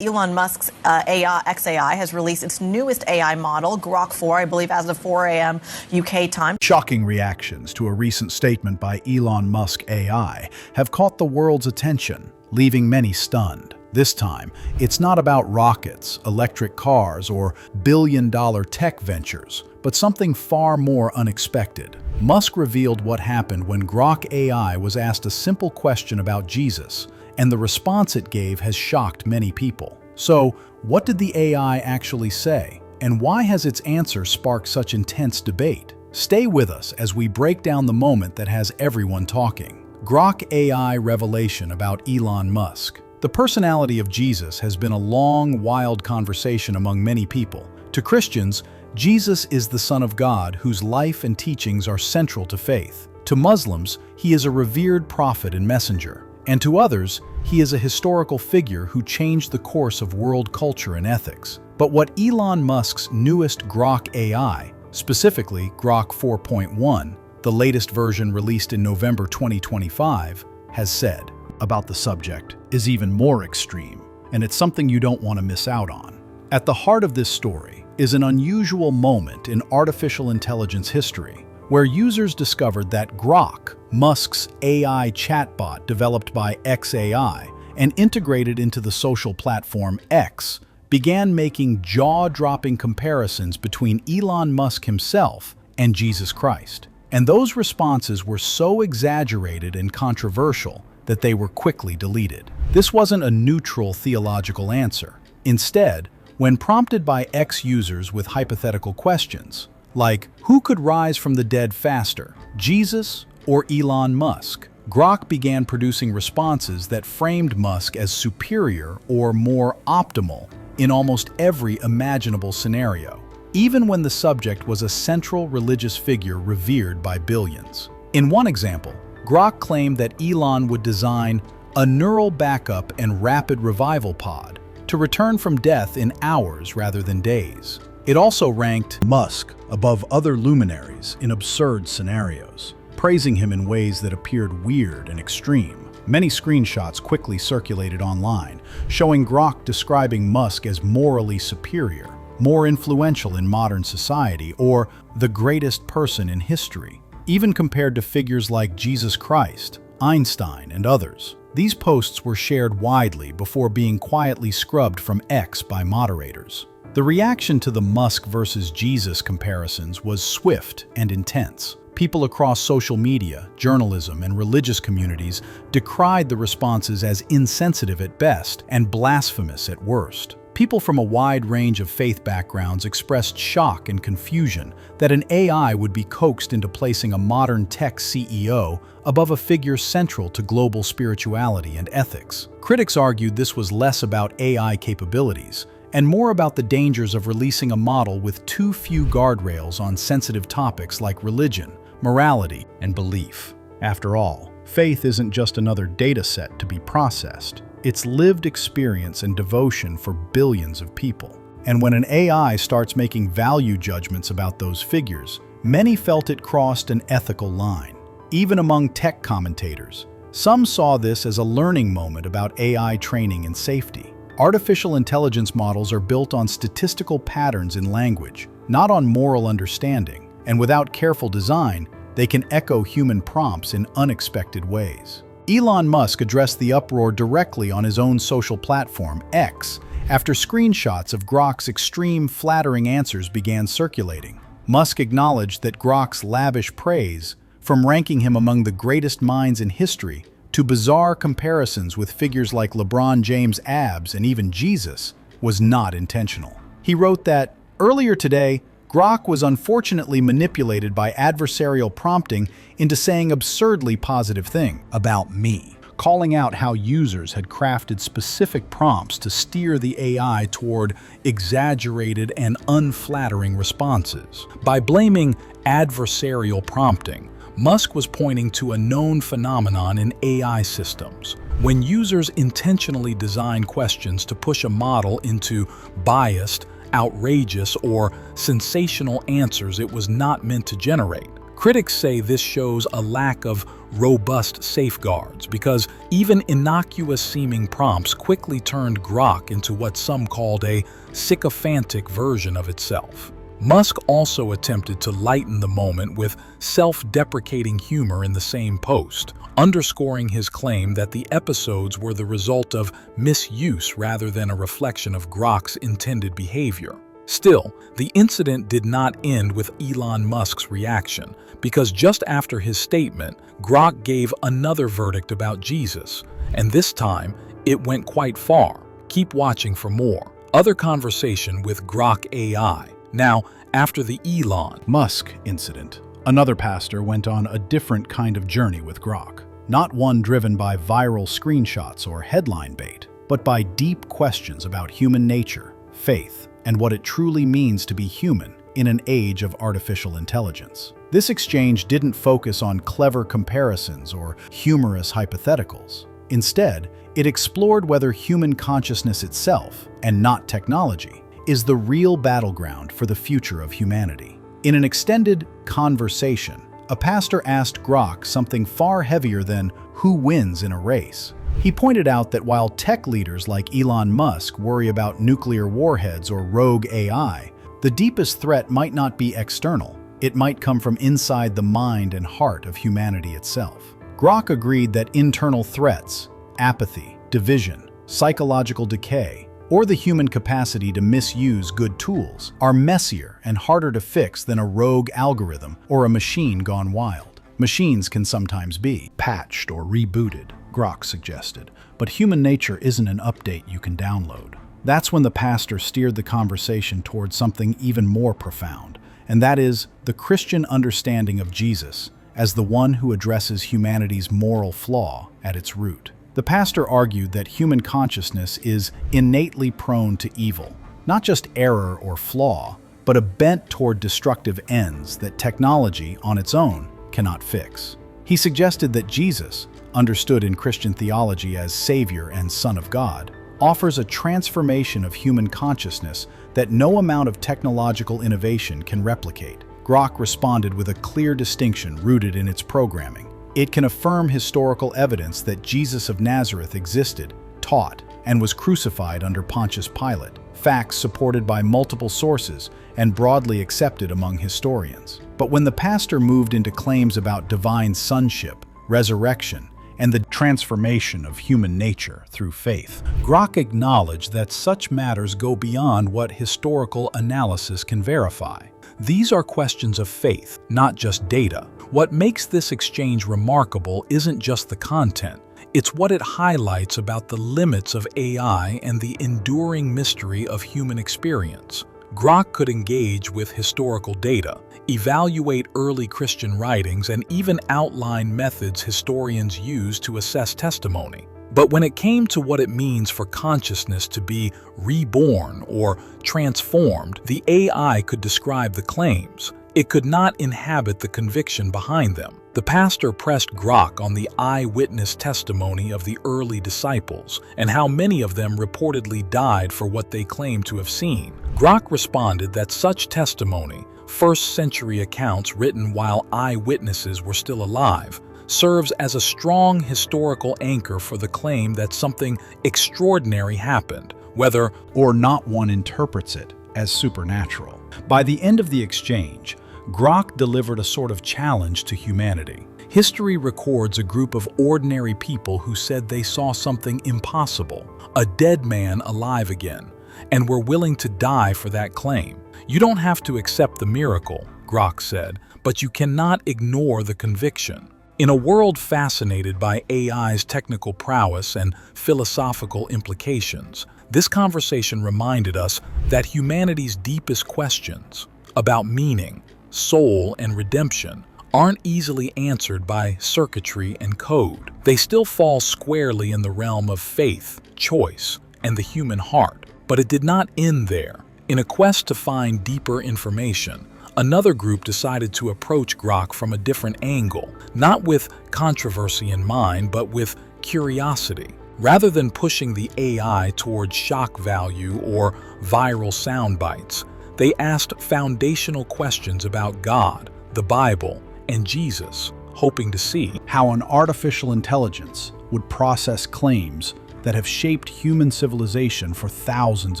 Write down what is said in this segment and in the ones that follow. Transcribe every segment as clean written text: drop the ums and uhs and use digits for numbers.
Elon Musk's AI, XAI has released its newest AI model, Grok 4, I believe as of 4 a.m. UK time. Shocking reactions to a recent statement by Elon Musk AI have caught the world's attention, leaving many stunned. This time, it's not about rockets, electric cars, or billion-dollar tech ventures, but something far more unexpected. Musk revealed what happened when Grok AI was asked a simple question about Jesus, and the response it gave has shocked many people. So, what did the AI actually say? And why has its answer sparked such intense debate? Stay with us as we break down the moment that has everyone talking. Grok AI revelation about Elon Musk. The personality of Jesus has been a long, wild conversation among many people. To Christians, Jesus is the Son of God whose life and teachings are central to faith. To Muslims, he is a revered prophet and messenger. And to others, he is a historical figure who changed the course of world culture and ethics. But what Elon Musk's newest Grok AI, specifically Grok 4.1, the latest version released in November 2025, has said about the subject is even more extreme, and it's something you don't want to miss out on. At the heart of this story is an unusual moment in artificial intelligence history, where users discovered that Grok, Musk's AI chatbot developed by XAI and integrated into the social platform X, began making jaw-dropping comparisons between Elon Musk himself and Jesus Christ. And those responses were so exaggerated and controversial that they were quickly deleted. This wasn't a neutral theological answer. Instead, when prompted by X users with hypothetical questions, like, who could rise from the dead faster, Jesus or Elon Musk? Grok began producing responses that framed Musk as superior or more optimal in almost every imaginable scenario, even when the subject was a central religious figure revered by billions. In one example, Grok claimed that Elon would design a neural backup and rapid revival pod to return from death in hours rather than days. It also ranked Musk above other luminaries in absurd scenarios, praising him in ways that appeared weird and extreme. Many screenshots quickly circulated online, showing Grok describing Musk as morally superior, more influential in modern society, or the greatest person in history, even compared to figures like Jesus Christ, Einstein, and others. These posts were shared widely before being quietly scrubbed from X by moderators. The reaction to the Musk versus Jesus comparisons was swift and intense. People across social media, journalism, and religious communities decried the responses as insensitive at best and blasphemous at worst. People from a wide range of faith backgrounds expressed shock and confusion that an AI would be coaxed into placing a modern tech CEO above a figure central to global spirituality and ethics. Critics argued this was less about AI capabilities and more about the dangers of releasing a model with too few guardrails on sensitive topics like religion, morality, and belief. After all, faith isn't just another data set to be processed. It's lived experience and devotion for billions of people. And when an AI starts making value judgments about those figures, many felt it crossed an ethical line. Even among tech commentators, some saw this as a learning moment about AI training and safety. Artificial intelligence models are built on statistical patterns in language, not on moral understanding, and without careful design, they can echo human prompts in unexpected ways. Elon Musk addressed the uproar directly on his own social platform, X, after screenshots of Grok's extreme, flattering answers began circulating. Musk acknowledged that Grok's lavish praise, from ranking him among the greatest minds in history to bizarre comparisons with figures like LeBron James' abs and even Jesus, was not intentional. He wrote that, earlier today, Grok was unfortunately manipulated by adversarial prompting into saying absurdly positive things about me, calling out how users had crafted specific prompts to steer the AI toward exaggerated and unflattering responses. By blaming adversarial prompting, Musk was pointing to a known phenomenon in AI systems. When users intentionally design questions to push a model into biased, outrageous, or sensational answers it was not meant to generate, Critics say this shows a lack of robust safeguards because even innocuous-seeming prompts quickly turned Grok into what some called a sycophantic version of itself. Musk also attempted to lighten the moment with self-deprecating humor in the same post, underscoring his claim that the episodes were the result of misuse rather than a reflection of Grok's intended behavior. Still, the incident did not end with Elon Musk's reaction, because just after his statement, Grok gave another verdict about Jesus, and this time, it went quite far. Keep watching for more. Other conversation with Grok AI. Now, after the Elon Musk incident, another pastor went on a different kind of journey with Grok. Not one driven by viral screenshots or headline bait, but by deep questions about human nature, faith, and what it truly means to be human in an age of artificial intelligence. This exchange didn't focus on clever comparisons or humorous hypotheticals. Instead, it explored whether human consciousness itself, and not technology, is the real battleground for the future of humanity. In an extended conversation, a pastor asked Grok something far heavier than who wins in a race. He pointed out that while tech leaders like Elon Musk worry about nuclear warheads or rogue AI, the deepest threat might not be external. It might come from inside the mind and heart of humanity itself. Grok agreed that internal threats, apathy, division, psychological decay, or the human capacity to misuse good tools are messier and harder to fix than a rogue algorithm or a machine gone wild. Machines can sometimes be patched or rebooted, Grok suggested, but human nature isn't an update you can download. That's when the pastor steered the conversation towards something even more profound, and that is the Christian understanding of Jesus as the one who addresses humanity's moral flaw at its root. The pastor argued that human consciousness is innately prone to evil, not just error or flaw, but a bent toward destructive ends that technology on its own cannot fix. He suggested that Jesus, understood in Christian theology as Savior and Son of God, offers a transformation of human consciousness that no amount of technological innovation can replicate. Grok responded with a clear distinction rooted in its programming. It can affirm historical evidence that Jesus of Nazareth existed, taught, and was crucified under Pontius Pilate, facts supported by multiple sources and broadly accepted among historians. But when the pastor moved into claims about divine sonship, resurrection, and the transformation of human nature through faith, Grok acknowledged that such matters go beyond what historical analysis can verify. These are questions of faith, not just data. What makes this exchange remarkable isn't just the content, it's what it highlights about the limits of AI and the enduring mystery of human experience. Grok could engage with historical data, evaluate early Christian writings, and even outline methods historians use to assess testimony. But when it came to what it means for consciousness to be reborn or transformed, the AI could describe the claims. It could not inhabit the conviction behind them. The pastor pressed Grok on the eyewitness testimony of the early disciples and how many of them reportedly died for what they claimed to have seen. Grok responded that such testimony, first-century accounts written while eyewitnesses were still alive, serves as a strong historical anchor for the claim that something extraordinary happened, whether or not one interprets it as supernatural. By the end of the exchange, Grok delivered a sort of challenge to humanity. History records a group of ordinary people who said they saw something impossible, a dead man alive again, and were willing to die for that claim. You don't have to accept the miracle, Grok said, but you cannot ignore the conviction. In a world fascinated by AI's technical prowess and philosophical implications, this conversation reminded us that humanity's deepest questions about meaning, soul, and redemption aren't easily answered by circuitry and code. They still fall squarely in the realm of faith, choice, and the human heart. But it did not end there. In a quest to find deeper information, another group decided to approach Grok from a different angle, not with controversy in mind, but with curiosity. Rather than pushing the AI towards shock value or viral sound bites, they asked foundational questions about God, the Bible, and Jesus, hoping to see how an artificial intelligence would process claims that have shaped human civilization for thousands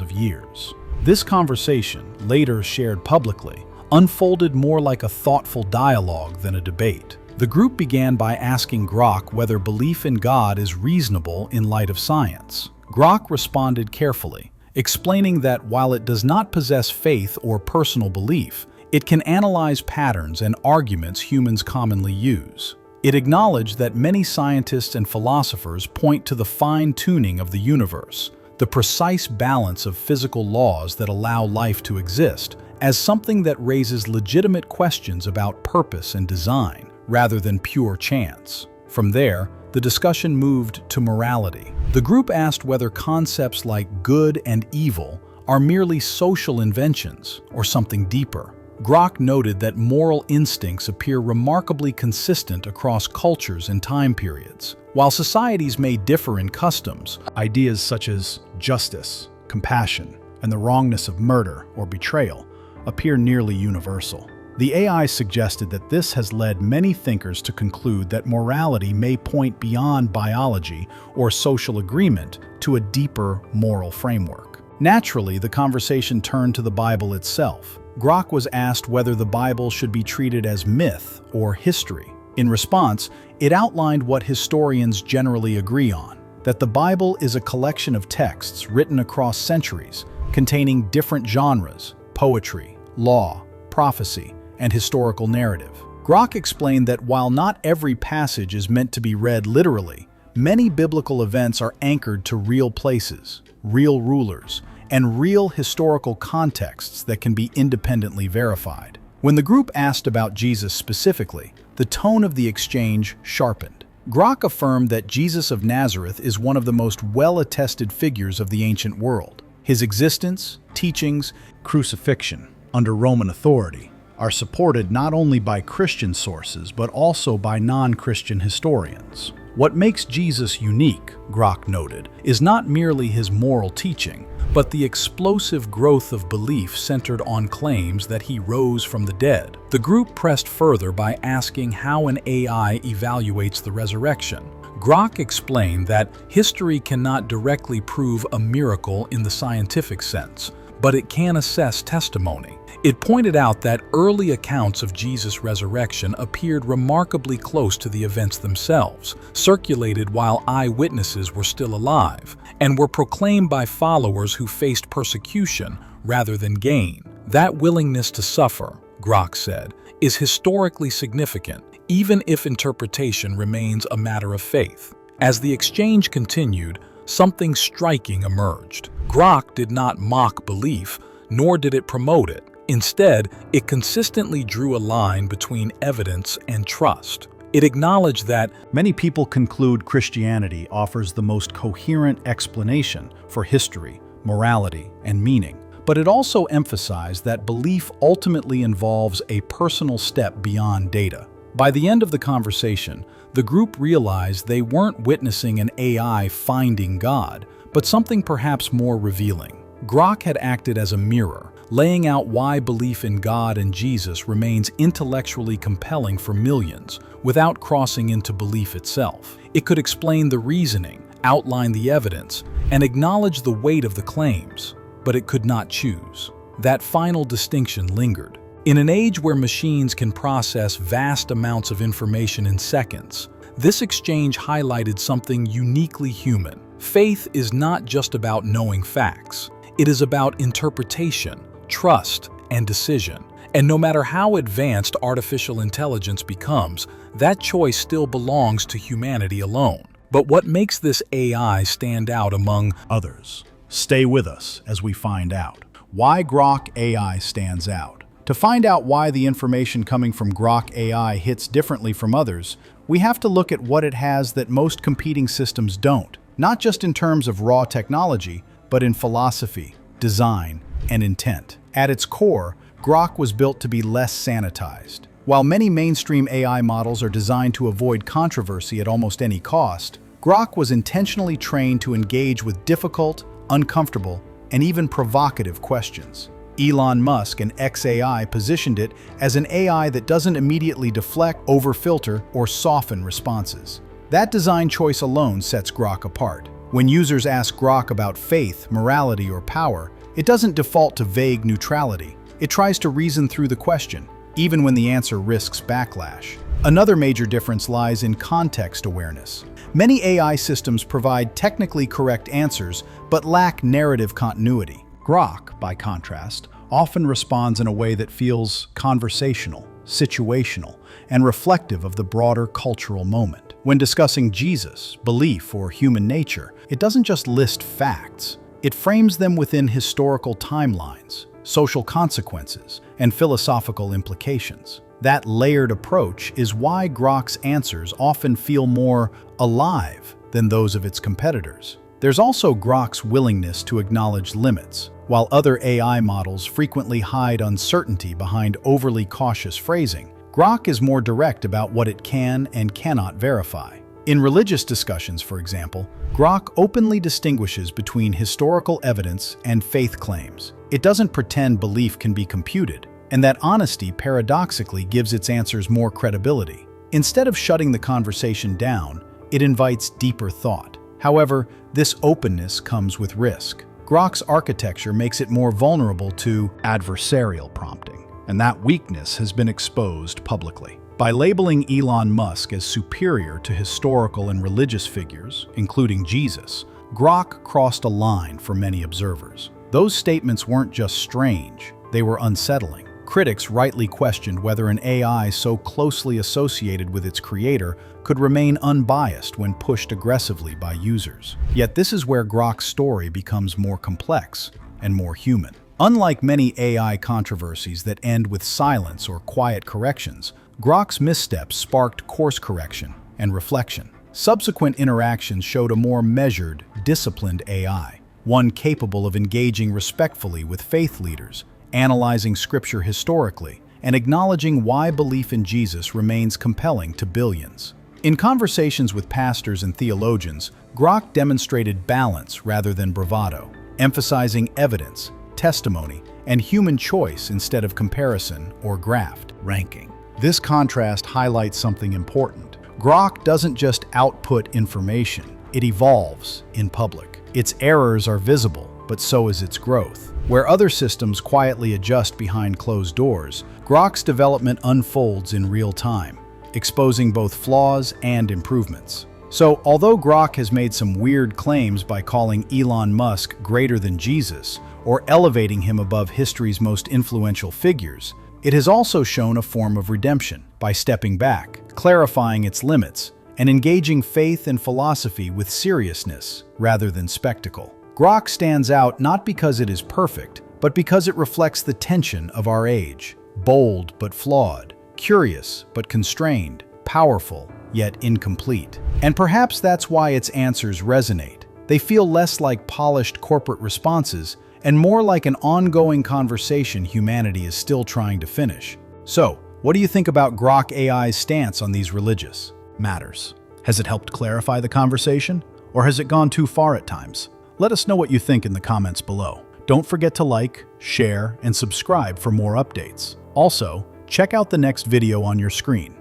of years. This conversation, later shared publicly, unfolded more like a thoughtful dialogue than a debate. The group began by asking Grok whether belief in God is reasonable in light of science. Grok responded carefully, explaining that while it does not possess faith or personal belief, it can analyze patterns and arguments humans commonly use. It acknowledged that many scientists and philosophers point to the fine-tuning of the universe, the precise balance of physical laws that allow life to exist, as something that raises legitimate questions about purpose and design, rather than pure chance. From there, the discussion moved to morality. The group asked whether concepts like good and evil are merely social inventions or something deeper. Grok noted that moral instincts appear remarkably consistent across cultures and time periods. While societies may differ in customs, ideas such as justice, compassion, and the wrongness of murder or betrayal appear nearly universal. The AI suggested that this has led many thinkers to conclude that morality may point beyond biology or social agreement to a deeper moral framework. Naturally, the conversation turned to the Bible itself. Grok was asked whether the Bible should be treated as myth or history. In response, it outlined what historians generally agree on, that the Bible is a collection of texts written across centuries, containing different genres: poetry, law, prophecy, and historical narrative. Grok explained that while not every passage is meant to be read literally, many biblical events are anchored to real places, real rulers, and real historical contexts that can be independently verified. When the group asked about Jesus specifically, the tone of the exchange sharpened. Grok affirmed that Jesus of Nazareth is one of the most well-attested figures of the ancient world. His existence, teachings, crucifixion under Roman authority are supported not only by Christian sources but also by non-Christian historians. What makes Jesus unique, Grok noted, is not merely his moral teaching, but the explosive growth of belief centered on claims that he rose from the dead. The group pressed further by asking how an AI evaluates the resurrection. Grok explained that history cannot directly prove a miracle in the scientific sense, but it can assess testimony. It pointed out that early accounts of Jesus' resurrection appeared remarkably close to the events themselves, circulated while eyewitnesses were still alive, and were proclaimed by followers who faced persecution rather than gain. That willingness to suffer, Grok said, is historically significant, even if interpretation remains a matter of faith. As the exchange continued, something striking emerged. Grok did not mock belief, nor did it promote it. Instead, it consistently drew a line between evidence and trust. It acknowledged that many people conclude Christianity offers the most coherent explanation for history, morality, and meaning. But it also emphasized that belief ultimately involves a personal step beyond data. By the end of the conversation, the group realized they weren't witnessing an AI finding God, but something perhaps more revealing. Grok had acted as a mirror, laying out why belief in God and Jesus remains intellectually compelling for millions, without crossing into belief itself. It could explain the reasoning, outline the evidence, and acknowledge the weight of the claims, but it could not choose. That final distinction lingered. In an age where machines can process vast amounts of information in seconds, this exchange highlighted something uniquely human. Faith is not just about knowing facts. It is about interpretation, trust, and decision. And no matter how advanced artificial intelligence becomes, that choice still belongs to humanity alone. But what makes this AI stand out among others? Stay with us as we find out why Grok AI stands out. To find out why the information coming from Grok AI hits differently from others, we have to look at what it has that most competing systems don't, not just in terms of raw technology, but in philosophy, design, and intent. At its core, Grok was built to be less sanitized. While many mainstream AI models are designed to avoid controversy at almost any cost, Grok was intentionally trained to engage with difficult, uncomfortable, and even provocative questions. Elon Musk and XAI positioned it as an AI that doesn't immediately deflect, overfilter, or soften responses. That design choice alone sets Grok apart. When users ask Grok about faith, morality, or power, it doesn't default to vague neutrality. It tries to reason through the question, even when the answer risks backlash. Another major difference lies in context awareness. Many AI systems provide technically correct answers, but lack narrative continuity. Grok, by contrast, often responds in a way that feels conversational, situational, and reflective of the broader cultural moment. When discussing Jesus, belief, or human nature, it doesn't just list facts. It frames them within historical timelines, social consequences, and philosophical implications. That layered approach is why Grok's answers often feel more alive than those of its competitors. There's also Grok's willingness to acknowledge limits. While other AI models frequently hide uncertainty behind overly cautious phrasing, Grok is more direct about what it can and cannot verify. In religious discussions, for example, Grok openly distinguishes between historical evidence and faith claims. It doesn't pretend belief can be computed, and that honesty paradoxically gives its answers more credibility. Instead of shutting the conversation down, it invites deeper thought. However, this openness comes with risk. Grok's architecture makes it more vulnerable to adversarial prompting, and that weakness has been exposed publicly. By labeling Elon Musk as superior to historical and religious figures, including Jesus, Grok crossed a line for many observers. Those statements weren't just strange, they were unsettling. Critics rightly questioned whether an AI so closely associated with its creator could remain unbiased when pushed aggressively by users. Yet this is where Grok's story becomes more complex and more human. Unlike many AI controversies that end with silence or quiet corrections, Grok's missteps sparked course correction and reflection. Subsequent interactions showed a more measured, disciplined AI, one capable of engaging respectfully with faith leaders, analyzing scripture historically, and acknowledging why belief in Jesus remains compelling to billions. In conversations with pastors and theologians, Grok demonstrated balance rather than bravado, emphasizing evidence, testimony, and human choice instead of comparison or graft ranking. This contrast highlights something important. Grok doesn't just output information, it evolves in public. Its errors are visible, but so is its growth. Where other systems quietly adjust behind closed doors, Grok's development unfolds in real time, exposing both flaws and improvements. So, although Grok has made some weird claims by calling Elon Musk greater than Jesus, or elevating him above history's most influential figures, it has also shown a form of redemption by stepping back, clarifying its limits, and engaging faith and philosophy with seriousness rather than spectacle. Grok stands out not because it is perfect, but because it reflects the tension of our age. Bold but flawed, curious but constrained, powerful yet incomplete. And perhaps that's why its answers resonate. They feel less like polished corporate responses and more like an ongoing conversation humanity is still trying to finish. So, what do you think about Grok AI's stance on these religious matters? Has it helped clarify the conversation, or has it gone too far at times? Let us know what you think in the comments below. Don't forget to like, share, and subscribe for more updates. Also, check out the next video on your screen.